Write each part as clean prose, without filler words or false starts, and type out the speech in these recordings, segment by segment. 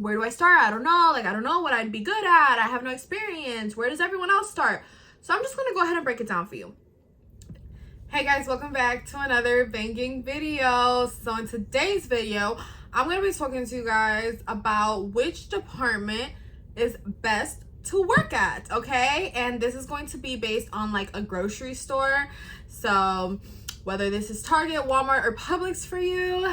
where do I start? I don't know. Like, I don't know what I'd be good at. I have no experience. Where does everyone else start? So I'm just going to go ahead and break it down for you. Hey guys, welcome back to another banging video. So in today's video, I'm going to be talking to you guys about which department is best to work at, okay? And this is going to be based on like a grocery store. So whether this is Target, Walmart, or Publix for you,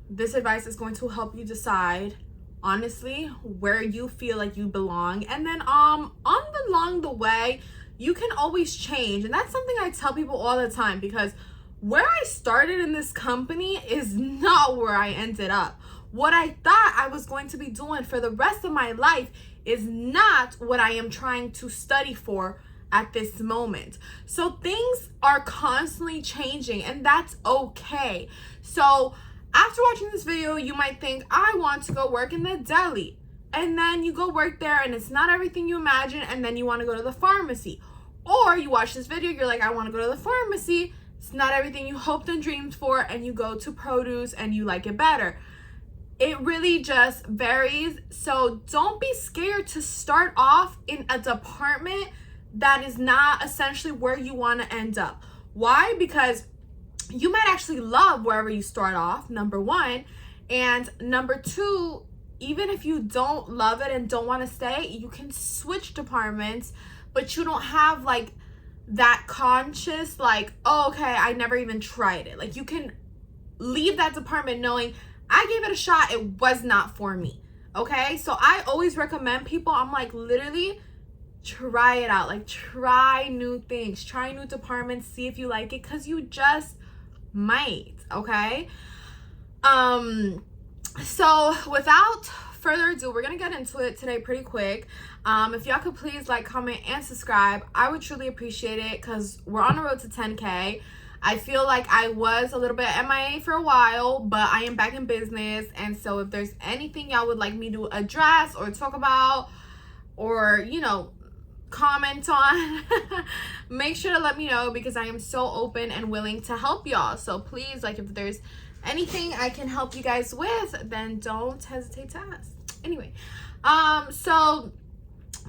this advice is going to help you decide honestly where you feel like you belong. And then along the way, you can always change. And that's something I tell people all the time, because where I started in this company is not where I ended up. What I thought I was going to be doing for the rest of my life is not what I am trying to study for at this moment. So things are constantly changing, and that's okay. So after watching this video, you might think, I want to go work in the deli. And then you go work there and it's not everything you imagine, and then you want to go to the pharmacy. Or you watch this video, you're like, I want to go to the pharmacy. It's not everything you hoped and dreamed for, and you go to produce and you like it better. It really just varies. So don't be scared to start off in a department that is not essentially where you want to end up. Why? Because you might actually love wherever you start off, number one. And number two, even if you don't love it and don't want to stay, you can switch departments, but you don't have like that conscious, like, oh, okay, I never even tried it. Like, you can leave that department knowing I gave it a shot, it was not for me. Okay, so I always recommend people, I'm like, literally try it out. Like, try new things, try new departments, see if you like it, because you just might. Okay, so without further ado, we're gonna get into it today pretty quick. If y'all could please like, comment, and subscribe, I would truly appreciate it, because we're on the road to 10K. I feel like I was a little bit MIA for a while, but I am back in business. And so if there's anything y'all would like me to address or talk about, or, you know, comment on, make sure to let me know, because I am so open and willing to help y'all. So please, like, if there's anything I can help you guys with, then don't hesitate to ask. Anyway, so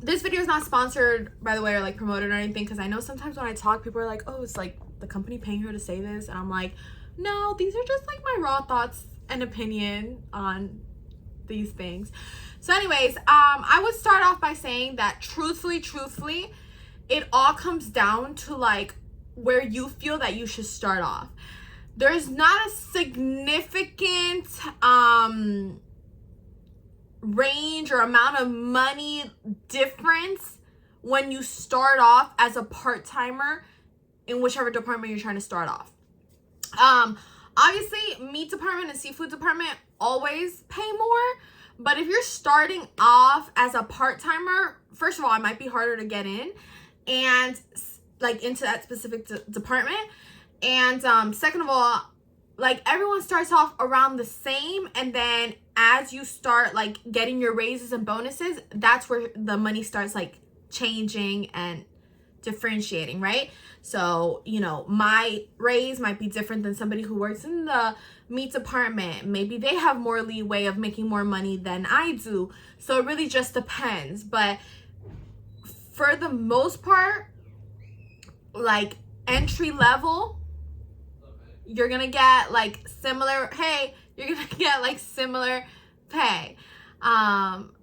this video is not sponsored, by the way, or like promoted or anything, because I know sometimes when I talk, people are like, oh, it's like the company paying her to say this, and I'm like, no, these are just like my raw thoughts and opinion on these things. So anyways, I would start off by saying that truthfully, it all comes down to like where you feel that you should start off. There's not a significant range or amount of money difference when you start off as a part-timer in whichever department you're trying to start off. Obviously, meat department and seafood department always pay more. But if you're starting off as a part-timer, first of all, it might be harder to get in and like into that specific department. And second of all, like, everyone starts off around the same, and then as you start like getting your raises and bonuses, that's where the money starts like changing and differentiating, right? So, you know, my raise might be different than somebody who works in the meat department. Maybe they have more leeway of making more money than I do. So it really just depends. But for the most part, like entry level, you're gonna get like similar, you're gonna get like similar pay.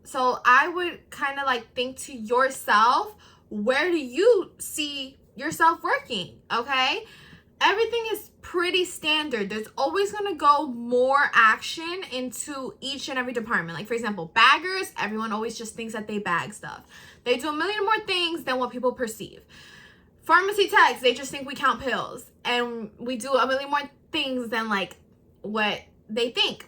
So I would kind of like think to yourself, where do you see yourself working? Okay, everything is pretty standard. There's always gonna go more action into each and every department. Like, for example, baggers, everyone always just thinks that they bag stuff. They do a million more things than what people perceive. Pharmacy techs, they just think we count pills, and we do a million more things than like what they think.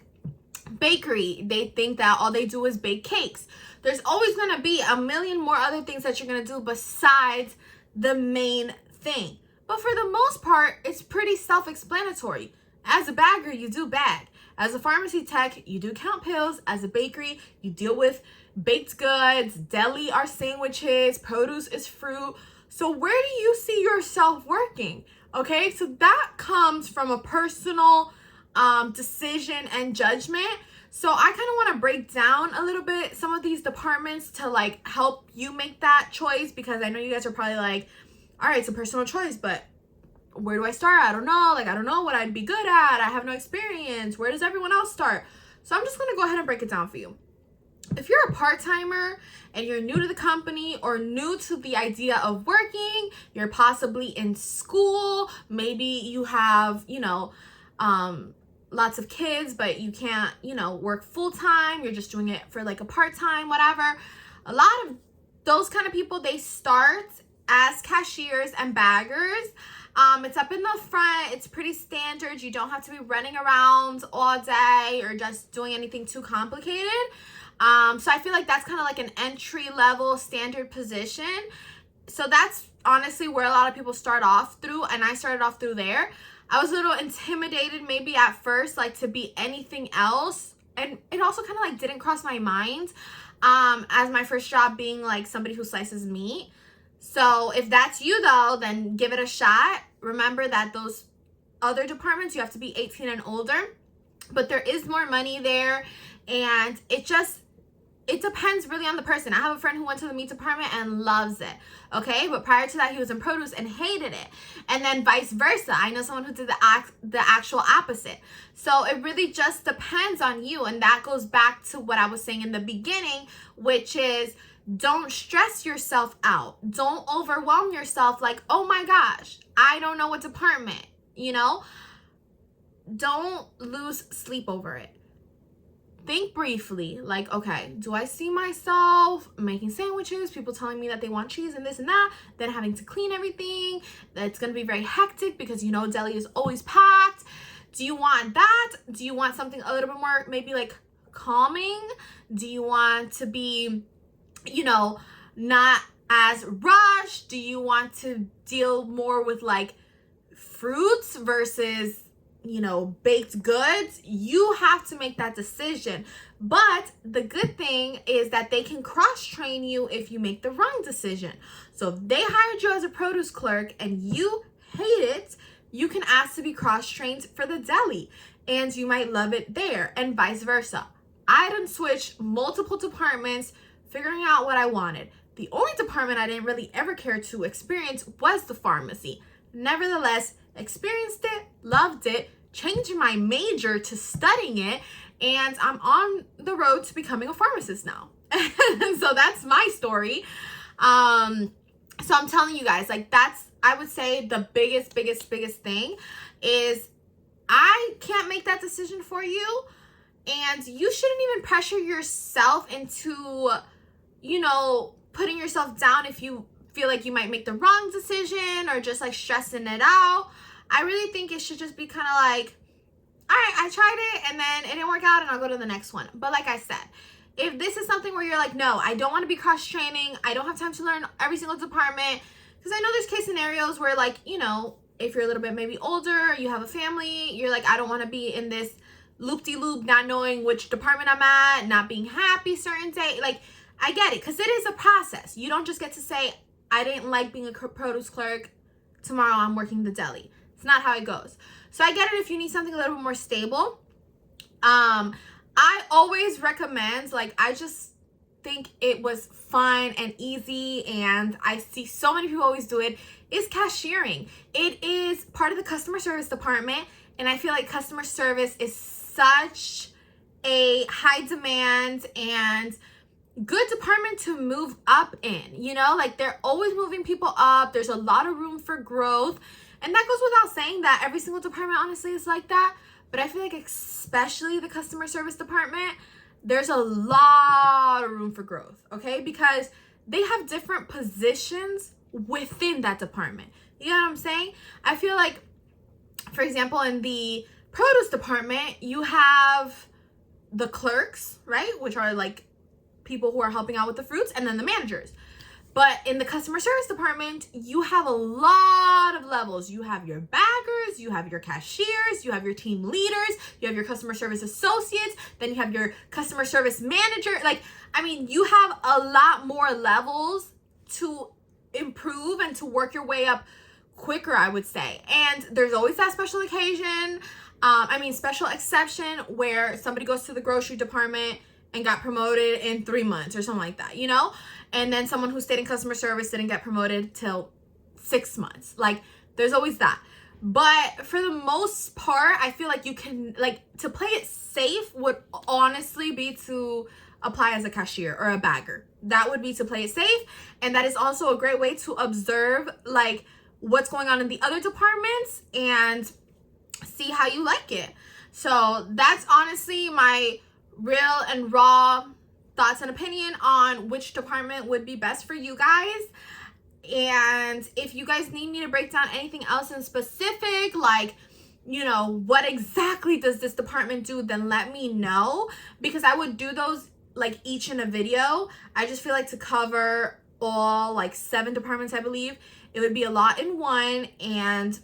Bakery, they think that all they do is bake cakes. There's always going to be a million more other things that you're going to do besides the main thing. But for the most part, it's pretty self-explanatory. As a bagger, you do bag. As a pharmacy tech, you do count pills. As a bakery, you deal with baked goods. Deli are sandwiches. Produce is fruit. So where do you see yourself working? Okay, so that comes from a personal decision and judgment. So I kind of want to break down a little bit some of these departments to like help you make that choice, because I know you guys are probably like, all right, it's a personal choice, but where do I start? I don't know. Like, I don't know what I'd be good at. I have no experience. Where does everyone else start? So I'm just going to go ahead and break it down for you. If you're a part-timer and you're new to the company or new to the idea of working, you're possibly in school, maybe you have, lots of kids, but you can't, work full-time, you're just doing it for like a part-time, whatever. A lot of those kind of people, they start as cashiers and baggers. It's up in the front. It's pretty standard. You don't have to be running around all day or just doing anything too complicated. So I feel like that's kind of like an entry level standard position. So that's honestly where a lot of people start off through, and I started off through there. I was a little intimidated maybe at first, like to be anything else. And it also kind of like didn't cross my mind as my first job being like somebody who slices meat. So if that's you though, then give it a shot. Remember that those other departments, you have to be 18 and older, but there is more money there, and it depends really on the person. I have a friend who went to the meat department and loves it, okay? But prior to that, he was in produce and hated it. And then vice versa. I know someone who did the actual opposite. So it really just depends on you, and that goes back to what I was saying in the beginning, which is don't stress yourself out. Don't overwhelm yourself like, oh my gosh, I don't know what department, Don't lose sleep over it. Think briefly, like, okay, do I see myself making sandwiches, people telling me that they want cheese and this and that, then having to clean everything? That's going to be very hectic because, Deli is always packed. Do you want that? Do you want something a little bit more maybe like calming? Do you want to be not as rushed? Do you want to deal more with like fruits versus, baked goods? You have to make that decision. But the good thing is that they can cross-train you if you make the wrong decision. So if they hired you as a produce clerk and you hate it, you can ask to be cross-trained for the deli, and you might love it there, and vice versa. I done switched multiple departments figuring out what I wanted. The only department I didn't really ever care to experience was the pharmacy. Nevertheless, experienced it, loved it, changed my major to studying it, and I'm on the road to becoming a pharmacist now. So that's my story. So I'm telling you guys, like, that's, I would say, the biggest thing is I can't make that decision for you, and you shouldn't even pressure yourself into putting yourself down if you feel like you might make the wrong decision or just like stressing it out. I really think it should just be kind of like, all right, I tried it and then it didn't work out and I'll go to the next one. But like I said, if this is something where you're like, no, I don't want to be cross-training, I don't have time to learn every single department, because I know there's case scenarios where like, if you're a little bit maybe older, you have a family, you're like, I don't want to be in this loop-de-loop, not knowing which department I'm at, not being happy certain day. Like, I get it, because it is a process. You don't just get to say, I didn't like being a produce clerk, tomorrow I'm working the deli. It's not how it goes. So I get it if you need something a little bit more stable. I always recommend, like, I just think it was fun and easy, and I see so many people always do it, is cashiering. It is part of the customer service department, and I feel like customer service is such a high demand and good department to move up in, like they're always moving people up. There's a lot of room for growth, and that goes without saying that every single department honestly is like that, but I feel like especially the customer service department, there's a lot of room for growth, okay? Because they have different positions within that department. You know what I'm saying? I feel like, for example, in the produce department, you have the clerks, right? Which are like people who are helping out with the fruits, and then the managers. But in the customer service department, you have a lot of levels. You have your baggers, you have your cashiers, you have your team leaders, you have your customer service associates, then you have your customer service manager. Like, I mean, you have a lot more levels to improve and to work your way up quicker, I would say. And there's always that special occasion. Special exception where somebody goes to the grocery department and got promoted in 3 months or something like that, you know? And then someone who stayed in customer service didn't get promoted till 6 months. Like, there's always that. But for the most part, I feel like you can, like, to play it safe would honestly be to apply as a cashier or a bagger. That would be to play it safe. And that is also a great way to observe, like, what's going on in the other departments and see how you like it. So that's honestly my real and raw thoughts and opinion on which department would be best for you guys. And if you guys need me to break down anything else in specific, like, you know, what exactly does this department do, then let me know, because I would do those like each in a video. I just feel like to cover all like 7 departments, I believe, it would be a lot in one. And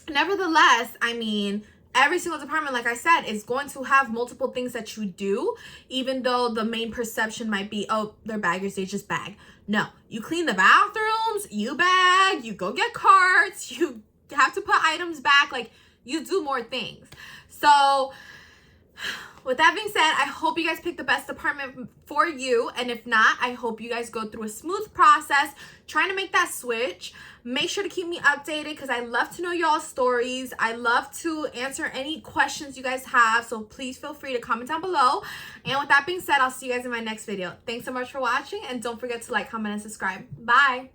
nevertheless, I mean, every single department, like I said, is going to have multiple things that you do, even though the main perception might be, oh, they're baggers, they just bag. No, you clean the bathrooms, you bag, you go get carts, you have to put items back, like, you do more things. So with that being said, I hope you guys pick the best department for you. And if not, I hope you guys go through a smooth process trying to make that switch. Make sure to keep me updated because I love to know y'all's stories. I love to answer any questions you guys have. So please feel free to comment down below. And with that being said, I'll see you guys in my next video. Thanks so much for watching. And don't forget to like, comment, and subscribe. Bye.